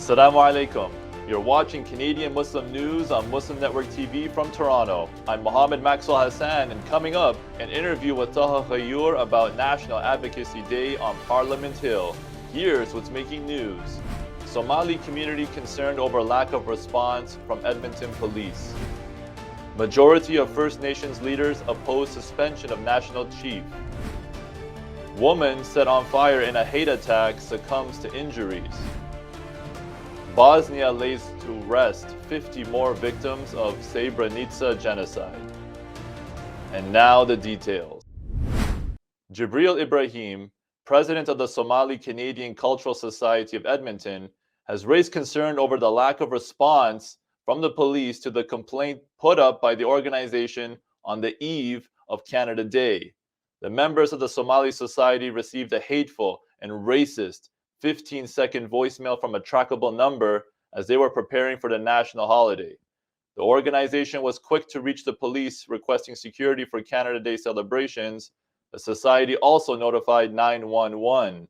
Assalamu alaikum. You're watching Canadian Muslim News on Muslim Network TV from Toronto. I'm Mohammed Maxwell Hassan, and coming up, an interview with TAHA GHAYYUR about National Advocacy Day on Parliament Hill. Here's what's making news. Somali community concerned over lack of response from Edmonton police. Majority of First Nations leaders oppose suspension of national chief. Woman set on fire in a hate attack succumbs to injuries. Bosnia lays to rest 50 more victims of Srebrenica genocide. And now the details. Jibril Ibrahim, president of the Somali Canadian Cultural Society of Edmonton, has raised concern over the lack of response from the police to the complaint put up by the organization on the eve of Canada Day. The members of the Somali Society received a hateful and racist 15-second voicemail from a trackable number as they were preparing for the national holiday. The organization was quick to reach the police requesting security for Canada Day celebrations. The society also notified 911.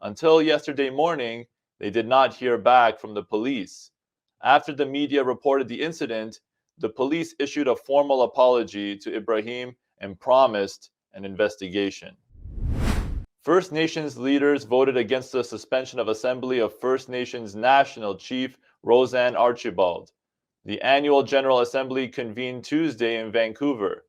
Until yesterday morning, they did not hear back from the police. After the media reported the incident, the police issued a formal apology to Ibrahim and promised an investigation. First Nations leaders voted against the suspension of Assembly of First Nations National Chief Roseanne Archibald. The annual General Assembly convened Tuesday in Vancouver.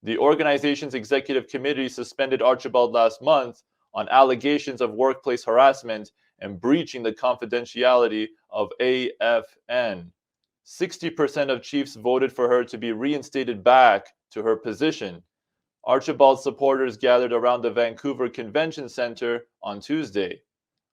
The organization's executive committee suspended Archibald last month on allegations of workplace harassment and breaching the confidentiality of AFN. 60% of chiefs voted for her to be reinstated back to her position. Archibald's supporters gathered around the Vancouver Convention Center on Tuesday.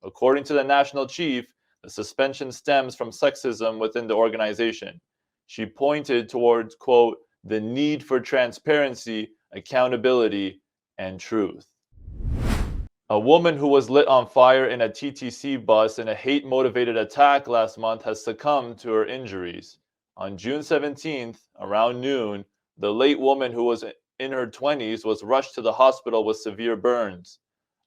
According to the national chief, the suspension stems from sexism within the organization. She pointed towards, quote, the need for transparency, accountability, and truth. A woman who was lit on fire in a TTC bus in a hate-motivated attack last month has succumbed to her injuries. On June 17th, around noon, the late woman, who was in her 20s, was rushed to the hospital with severe burns.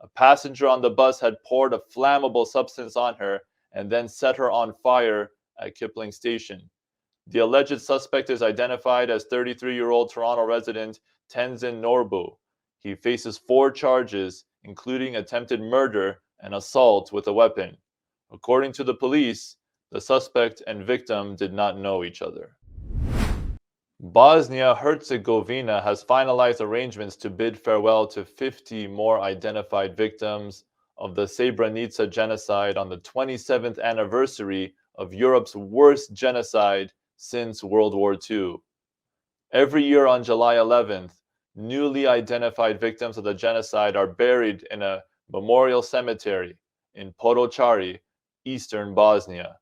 A passenger on the bus had poured a flammable substance on her and then set her on fire at Kipling Station. The alleged suspect is identified as 33-year-old Toronto resident Tenzin Norbu. He faces 4 charges, including attempted murder and assault with a weapon. According to the police, the suspect and victim did not know each other. Bosnia-Herzegovina has finalized arrangements to bid farewell to 50 more identified victims of the Srebrenica genocide on the 27th anniversary of Europe's worst genocide since World War II. Every year on July 11th, newly identified victims of the genocide are buried in a memorial cemetery in Potocari, eastern Bosnia.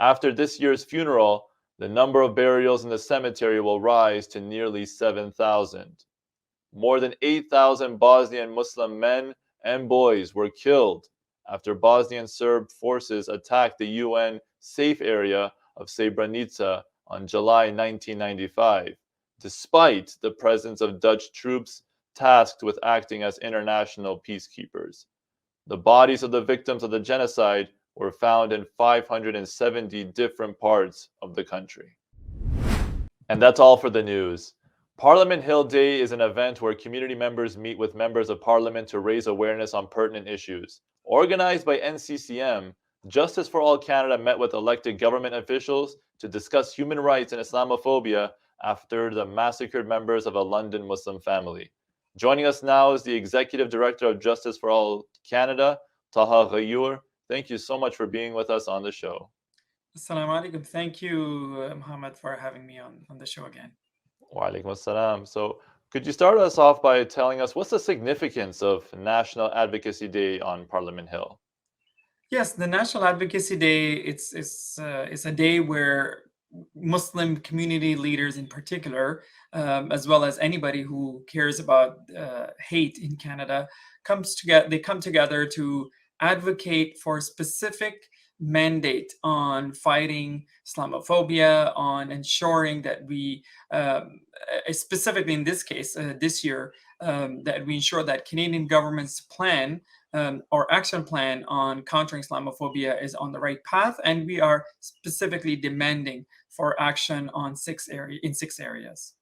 After this year's funeral, the number of burials in the cemetery will rise to nearly 7,000. More than 8,000 Bosnian Muslim men and boys were killed after Bosnian Serb forces attacked the UN safe area of Srebrenica on July 1995, despite the presence of Dutch troops tasked with acting as international peacekeepers. The bodies of the victims of the genocide were found in 570 different parts of the country. And that's all for the news. Parliament Hill Day is an event where community members meet with members of Parliament to raise awareness on pertinent issues. Organized by NCCM, Justice for All Canada met with elected government officials to discuss human rights and Islamophobia after the massacred members of a London Muslim family. Joining us now is the Executive Director of Justice for All Canada, TAHA GHAYYUR. Thank you so much for being with us on the show. Assalamu alaikum. Thank you, Muhammad, for having me on the show again. Wa alaikum assalam. So, could you start us off by telling us what's the significance of National Advocacy Day on Parliament Hill? Yes, the National Advocacy Day, it's a day where Muslim community leaders in particular, as well as anybody who cares about hate in Canada, come together to advocate for a specific mandate on fighting Islamophobia, on ensuring that we, specifically in this case, this year, that we ensure that Canadian government's plan our action plan on countering Islamophobia is on the right path, and we are specifically demanding for action on in 6 areas.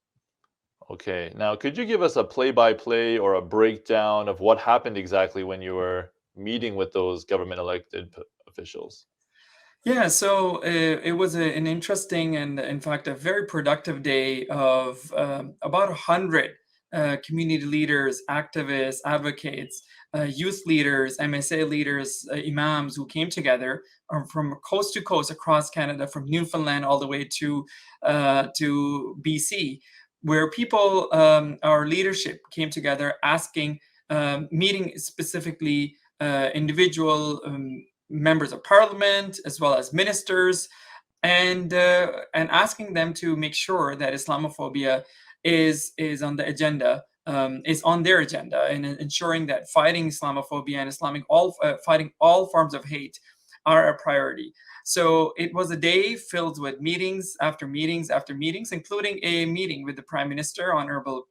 Okay, now could you give us a play-by-play or a breakdown of what happened exactly when you were meeting with those government elected officials? Yeah, so it was an interesting and, in fact, a very productive day of about 100 community leaders, activists, advocates, youth leaders, MSA leaders, imams who came together from coast to coast across Canada, from Newfoundland all the way to BC, where people, our leadership came together asking, meeting specifically individual members of parliament as well as ministers, and asking them to make sure that Islamophobia is on the agenda, is on their agenda, and ensuring that fighting Islamophobia and fighting all forms of hate are a priority. So it was a day filled with meetings after meetings after meetings, including a meeting with the Prime Minister, Honorable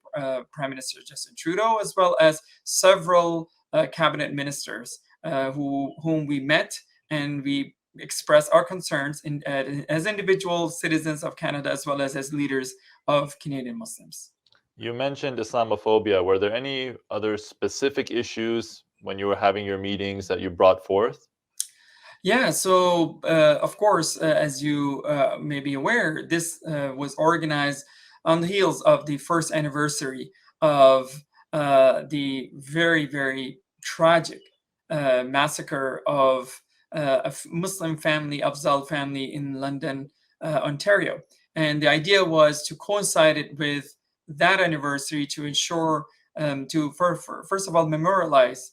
Prime Minister Justin Trudeau, as well as several cabinet ministers whom we met, and we expressed our concerns as individual citizens of Canada as well as leaders of Canadian Muslims. You mentioned Islamophobia. Were there any other specific issues when you were having your meetings that you brought forth? Yeah, so of course, as you may be aware, this was organized on the heels of the first anniversary of the very, very tragic massacre of a Muslim family, Afzal family in London, Ontario. And the idea was to coincide it with that anniversary to ensure, first of all, memorialize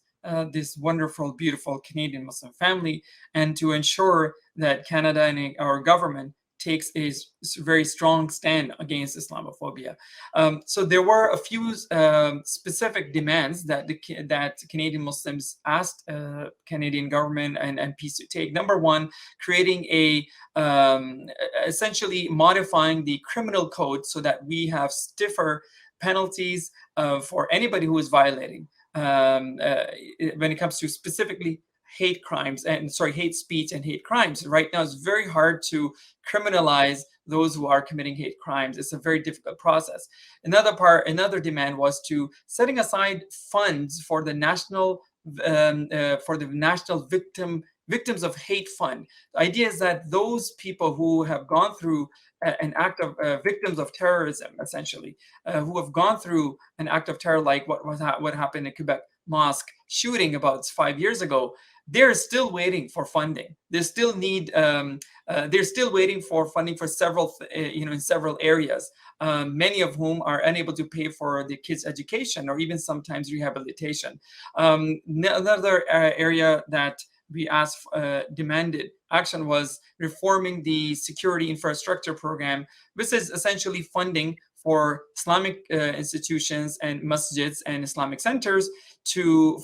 this wonderful, beautiful Canadian Muslim family, and to ensure that Canada and our government takes a very strong stand against Islamophobia. So there were a few specific demands that that Canadian Muslims asked Canadian government and MPs to take. Number one, creating essentially modifying the criminal code so that we have stiffer penalties for anybody who is violating when it comes to specifically hate speech and hate crimes. Right now, it's very hard to criminalize those who are committing hate crimes. It's a very difficult process. Another demand was to setting aside funds for the national Victims of Hate Fund. The idea is that those people who have gone through an act of victims of terrorism, essentially, who have gone through an act of terror like what happened in Quebec mosque shooting about 5 years ago, they're still waiting for funding. They still need. They're still waiting for funding for several, in several areas. Many of whom are unable to pay for the kids' education or even sometimes rehabilitation. Another area that we demanded action was reforming the security infrastructure program. This is essentially funding for Islamic institutions and masjids and Islamic centers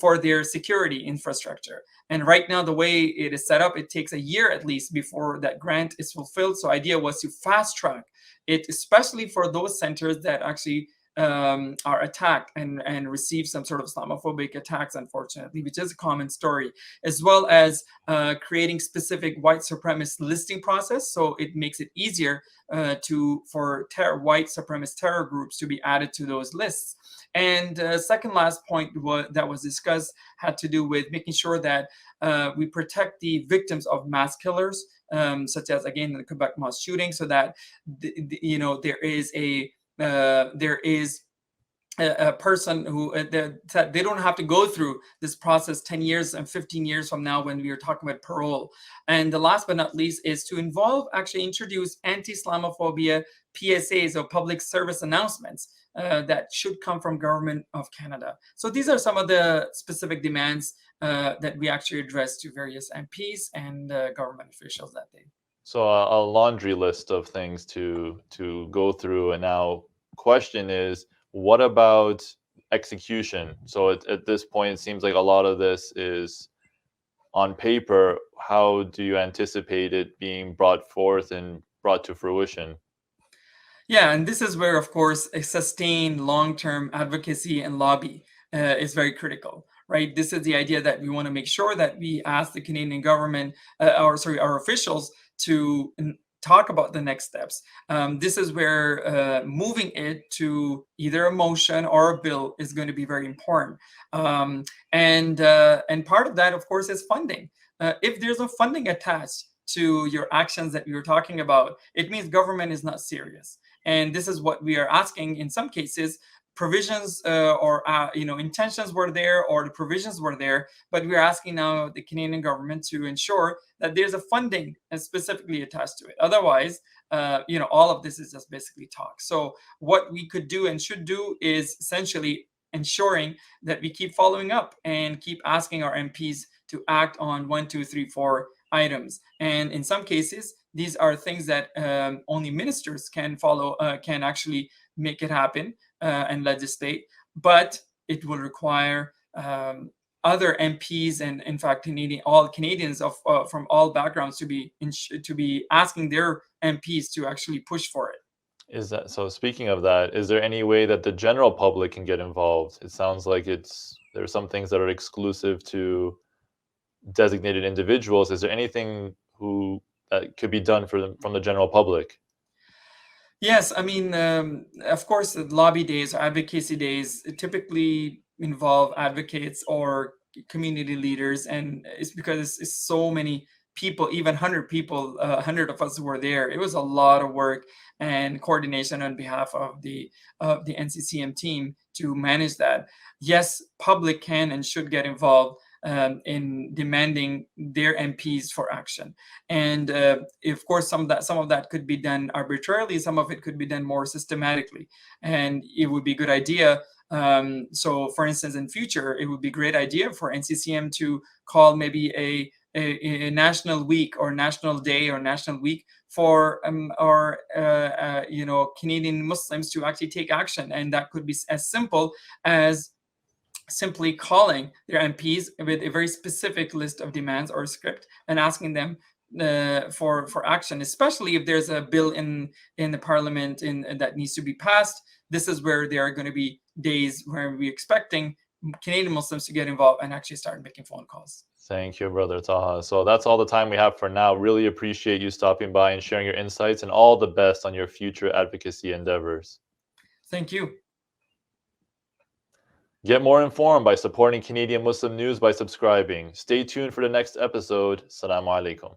for their security infrastructure. And right now, the way it is set up, it takes a year at least before that grant is fulfilled. So idea was to fast track it, especially for those centers that actually are attacked and receive some sort of Islamophobic attacks, unfortunately, which is a common story, as well as creating specific white supremacist listing process. So it makes it easier for white supremacist terror groups to be added to those lists. And second last point that was discussed had to do with making sure that we protect the victims of mass killers, such as, again, the Quebec mosque shooting, so that there is a person who they don't have to go through this process 10 years and 15 years from now when we are talking about parole. And the last but not least is to introduce anti-Islamophobia PSAs, or public service announcements, that should come from Government of Canada. So these are some of the specific demands that we actually addressed to various MPs and government officials that day. So a laundry list of things to go through. And now question is, what about execution? So at this point, it seems like a lot of this is on paper. How do you anticipate it being brought forth and brought to fruition? Yeah, and this is where, of course, a sustained long-term advocacy and lobby is very critical. right? This is the idea that we want to make sure that we ask the Canadian government, our officials, to talk about the next steps. This is where moving it to either a motion or a bill is going to be very important. And part of that, of course, is funding. If there's a funding attached to your actions that we were talking about, it means government is not serious. And this is what we are asking in some cases. Provisions or intentions were there, or the provisions were there, but we're asking now the Canadian government to ensure that there's a funding specifically attached to it. Otherwise, all of this is just basically talk. So what we could do and should do is essentially ensuring that we keep following up and keep asking our MPs to act on 1, 2, 3, 4 items. And in some cases, these are things that only ministers can follow, can actually make it happen and legislate. But it will require other MPs and, in fact, all Canadians from all backgrounds to be asking their MPs to actually push for it. Is that so? Speaking of that, is there any way that the general public can get involved? It sounds like there's some things that are exclusive to designated individuals. Is there anything that could be done from the general public? Yes, I mean, of course, the lobby days or advocacy days typically involve advocates or community leaders, and it's because it's so many people, even 100 people, 100 of us who were there. It was a lot of work and coordination on behalf of the NCCM team to manage that. Yes, public can and should get involved in demanding their MPs for action. And of course, some of that could be done arbitrarily. Some of it could be done more systematically. And it would be a good idea. So, for instance, in future, it would be a great idea for NCCM to call maybe a national week or national day or national week for Canadian Muslims to actually take action. And that could be as simple as simply calling their MPs with a very specific list of demands or script and asking them for action, especially if there's a bill in the parliament that needs to be passed. This is where there are going to be days where we're expecting Canadian Muslims to get involved and actually start making phone calls. Thank you, Brother Taha. So that's all the time we have for now. Really appreciate you stopping by and sharing your insights, and all the best on your future advocacy endeavors. Thank you. Get more informed by supporting Canadian Muslim News by subscribing. Stay tuned for the next episode. Assalamu alaikum.